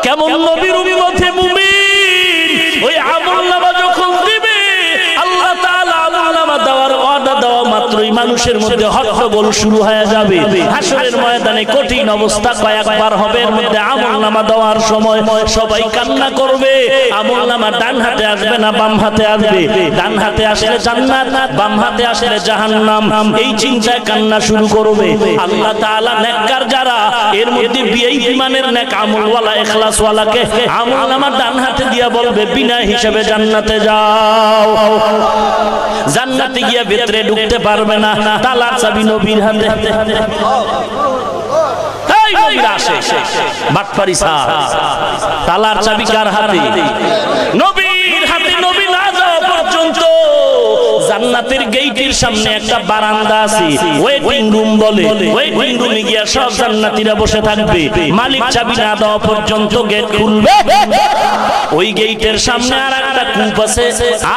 কেমন নবীর উম্মতে মুমিন ওই আমলনামা যখন দিবে আল্লাহ তাআলা আমলনামা দেওয়ার ওয়াদা দেওয়া মাত্রই মানুষের মধ্যে হট্টগোল শুরু হয়ে যাবে। হাসরের ময়দানে কঠিন অবস্থা কয়েকবার হবে। এর মধ্যে আমলনামা দেওয়ার সময় সবাই কান্না করবে। আমলনামা ডান হাতে আসবে না বাম হাতে আসবে, ডান হাতে আসলে জান্নাত, বাম হাতে আসলে জাহান্নাম। এই চিন্তায় কান্না শুরু করবে। আল্লাহ তাআলা নেককার যারা এর মধ্যে ভিআইপি মানের নেক আমলওয়ালা ইখলাসওয়ালাকে আমলনামা ডান হাতে দিয়া বলবে বিনা হিসাবে জান্নাতে যাও। জান্নাতে গিয়া ভিতরে ঢুকতে পারবে না, তালার চাবি নবীর হাতে। এই নবীর আসে বাটপারি সাহ, তালার চাবি কার হাতে? নবীর হাতে। নবী না যাওয়া পর্যন্ত জান্নাতের গেটের সামনে একটা বারান্দা আছে, ওয়েটিং রুম বলে। ওয়েটিং রুমে গিয়া সব জান্নাতীরা বসে থাকবে। মালিক চাবি না দেওয়া পর্যন্ত গেট খুলবে। ওই গেটের সামনে আর একটা কূপ আছে,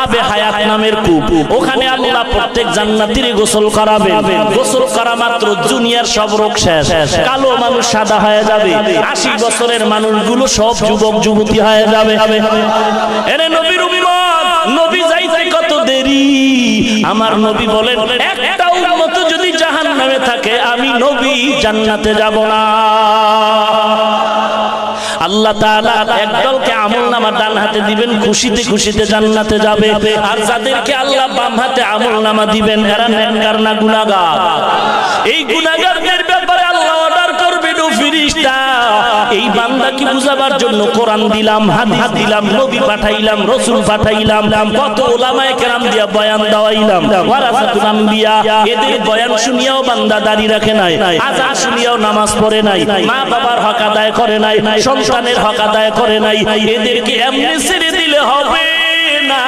আবে হায়াত নামের কূপ। ওখানে আল্লাহ প্রত্যেক জান্নাতীরে গোসল করাবেন। গোসল করা মাত্র দুনিয়ার সব রোগ শেষ। কালো মানুষ সাদা হয়ে যাবে, 80 বছরের মানুষগুলো সব যুবক যুবতী হয়ে যাবে। এরে নবীর উম্মত, নবী যাইতে কত দেরি। আমার নবী বলেন একটা উম্মত যদি জাহান্নামে থাকে আমি নবী জান্নাতে যাব না। আল্লাহ তাআলা একদলকে আমলনামা ডান হাতে দিবেন, খুশিতে খুশিতে জান্নাতে যাবে। আর যাদেরকে আল্লাহ বাম হাতে আমলনামা দিবেন এরা নেককার না গুনাহগার? এই গুনাহগারদের ব্যাপারে আল্লাহ অর্ডার করবেন, ও ফেরেশতা এই বান্দাকে বুঝাবার জন্য কোরআন দিলাম, হাদিস দিলাম, নবী পাঠাইলাম, রাসূল পাঠাইলাম, কত উলামায়ে কেরাম দিয়া বয়ান দেওয়াইলাম। ওয়ারাসাতুল আম্বিয়া, এদের বয়ান শুনিয়াও বান্দা দাড়ি রাখে নাই, আযান শুনিয়াও নামাজ পড়ে নাই, মা বাবার হক আদায় করে নাই, সন্তানের হক আদায় করে নাই। এদেরকে এমনি ছেড়ে দিলে হবে না।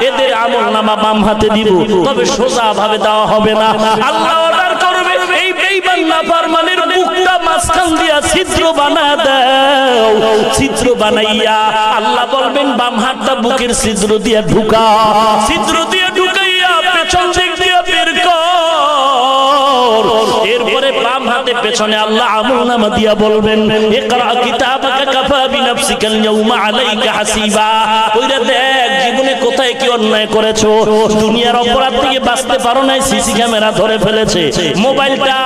এদের আমলনামা বাম হাতে দিব, তবে সোজা ভাবে দেওয়া হবে না। আল্লাহ অর্ডার করবে এই বেঈমান নাফরমানের মুখটা মাঝখান দিয়া ছিদ্র বানা দাও। ছিদ্র বানাইয়া আল্লাহ বলবেন বাম হাতটা বুকের ছিদ্র দিয়া ঢুকা, ছিদ্র দিয়া ঢুকাইয়া পেছন দিক দিয়া বের কর। এরপরে বাম হাতে পেছনে আল্লাহ আমলনামা দিয়া বলবেন ইকরা কিতাবাকা কাফা বিনাফসিকাল ইয়াউমা আলাইকা হাসিবা। ওইরা দেখ জীবনে কোথায় কি অন্যায় করেছো। দুনিয়ার অপরাধ থেকে বাঁচতে পারো নাই, সিসি ক্যামেরা ধরে ফেলেছে। মোবাইলটা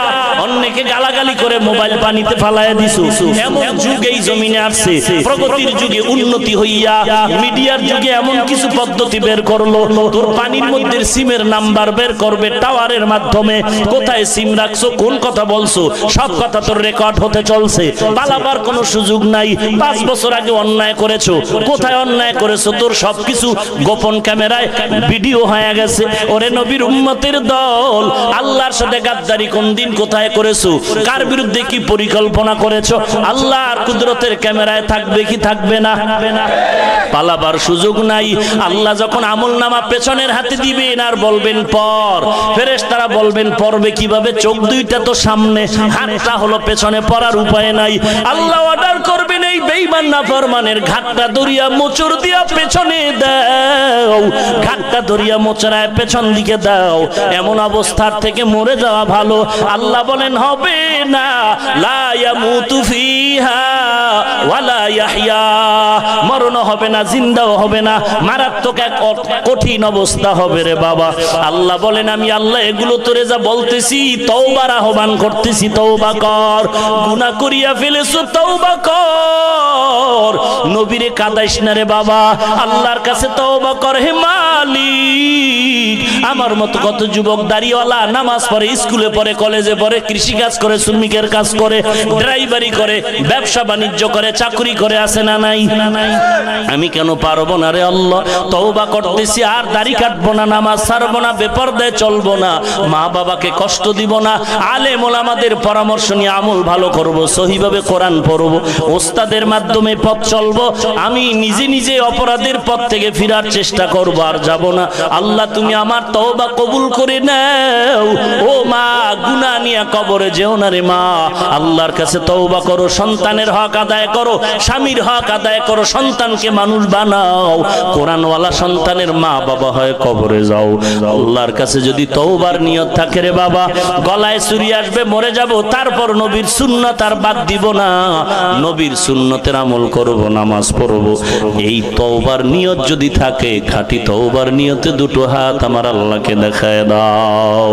অন্যকে গালাগালি করে মোবাইল পানিতে ফালায়া দিছো। এমন যুগ এই জমিনে আসছে, প্রগতির যুগে উন্নতি হইয়া মিডিয়ার যুগে এমন কিছু পদ্ধতি বের করলো, তোর পানির মধ্যে সিমের নাম্বার বের করবে টাওয়ারের মাধ্যমে। কোথায় সিম রাখছো, কোন কথা বলছো, সব কথা তোর রেকর্ড হতে চলছে। পালাবার কোনো সুযোগ নাই। 5 বছর আগে অন্যায় করেছো, কোথায় অন্যায় করেছো তোর সবকিছু গোপন ক্যামেরায় ভিডিও হয়ে গেছে। ওরে নবীর উম্মতের দল, আল্লাহর সাথে গাদ্দারি কোন দিন কোথায় করেছো, কার বিরুদ্ধে কি পরিকল্পনা করেছো, আল্লাহর কুদরতের ক্যামেরায় থাকবে কি থাকবে না? পালাবার সুযোগ নাই। আল্লাহ যখন আমলনামা পেছনের হাতে দিবেন আর বলবেন পর, ফেরেশতারা বলবেন পড়বে কিভাবে? চোখ দুইটা তো সামনে, হাতটা হলো পেছনে, পড়ার উপায় নাই। আল্লাহ অর্ডার করবেন এই বেঈমান নাফরমানের ঘাটটা দরিয়া মোচড় দিয়া পেছনে দাও, ঘাটটা দরিয়া মোচড়ায় পেছন দিকে দাও। এমন অবস্থার থেকে মরে যাওয়া ভালো। আল্লাহ বলেন হবে না, লা ইয়ামুতু ফিহা ওয়ালা ইয়াহইয়া। মরণ হবে না, জিন্দাও হবে না, মারাত্মক এক কঠিন অবস্থা হবে রে বাবা। আল্লাহ বলেন আমি আল্লাহ এগুলো তোরে যা বলতেছি তওবার আহ্বান করতেছি, তওবা কর। গুনাহ করিয়া ফেলেছো, তওবা কর। নবীরে কাদাইস না রে বাবা, আল্লাহর কাছে তওবা কর। হে মালিক, আমার মতো কত যুবক দাড়িওয়ালা নামাজ পড়ে, স্কুলে পড়ে, কলেজে পড়ে, কৃষি কাজ করে, শ্রমিকের কাজ করে, ড্রাইভারি করে, ব্যবসা বাণিজ্য করে, চাকরি করে, আছে না নাই? আমি কেন পারবো না রে আল্লাহ? তওবা করতেছি, আর দাড়ি কাটবো না, নামাজ ছাড়বো না, বেপরদায় চলবো না, মা বাবাকে কষ্ট দিব না, আলেম ওলামাদের পরামর্শ নিয়ে আমল ভালো করব, সহিভাবে কোরআন পড়বো, ওস্তাদের মাধ্যমে পথ চলবো। চলবো, আমি নিজে নিজে অপরাধের পথ থেকে ফেরার চেষ্টা করবো, আর যাব না। আল্লাহ তুমি আমার তওবা কবুল করে নাও। ও মা, গুনাহ নিয়ে কবরে যেও না রে মা। আল্লাহর কাছে তওবা করো, সন্তানের হক আদায় করো, স্বামীর হক আদায় করো, সন্তানকে মানুষ বানাও। কোরআনওয়ালা সন্তানের মা বাবা হয় কবরে যাও। আল্লাহর কাছে যদি তওবার নিয়ত থাকে রে বাবা, গলায় ছুরি আসবে, মরে যাব, তারপর নবীর সুন্নাত আর বাদ দিব না, নবীর সুন্নতের আমল করব, নামাজ পড়ব। এই তওবার নিয়ত যদি থাকে, খাঁটি তওবার নিয়তে দুটো হাত আমার আল্লাহকে দেখায় দাও।